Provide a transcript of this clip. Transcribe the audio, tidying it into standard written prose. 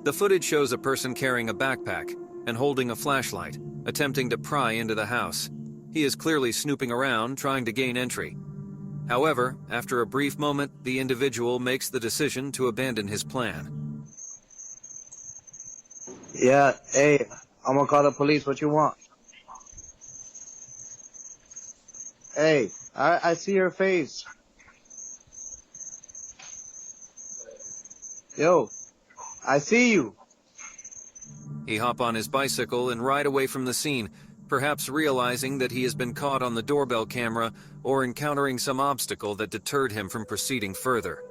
The footage shows a person carrying a backpack and holding a flashlight, attempting to pry into the house. He is clearly snooping around, trying to gain entry. However, after a brief moment, the individual makes the decision to abandon his plan. Yeah, hey, I'm gonna call the police. What you want? Hey, I see your face. Yo, I see you. He hop on his bicycle and ride away from the scene, perhaps realizing that he has been caught on the doorbell camera or encountering some obstacle that deterred him from proceeding further.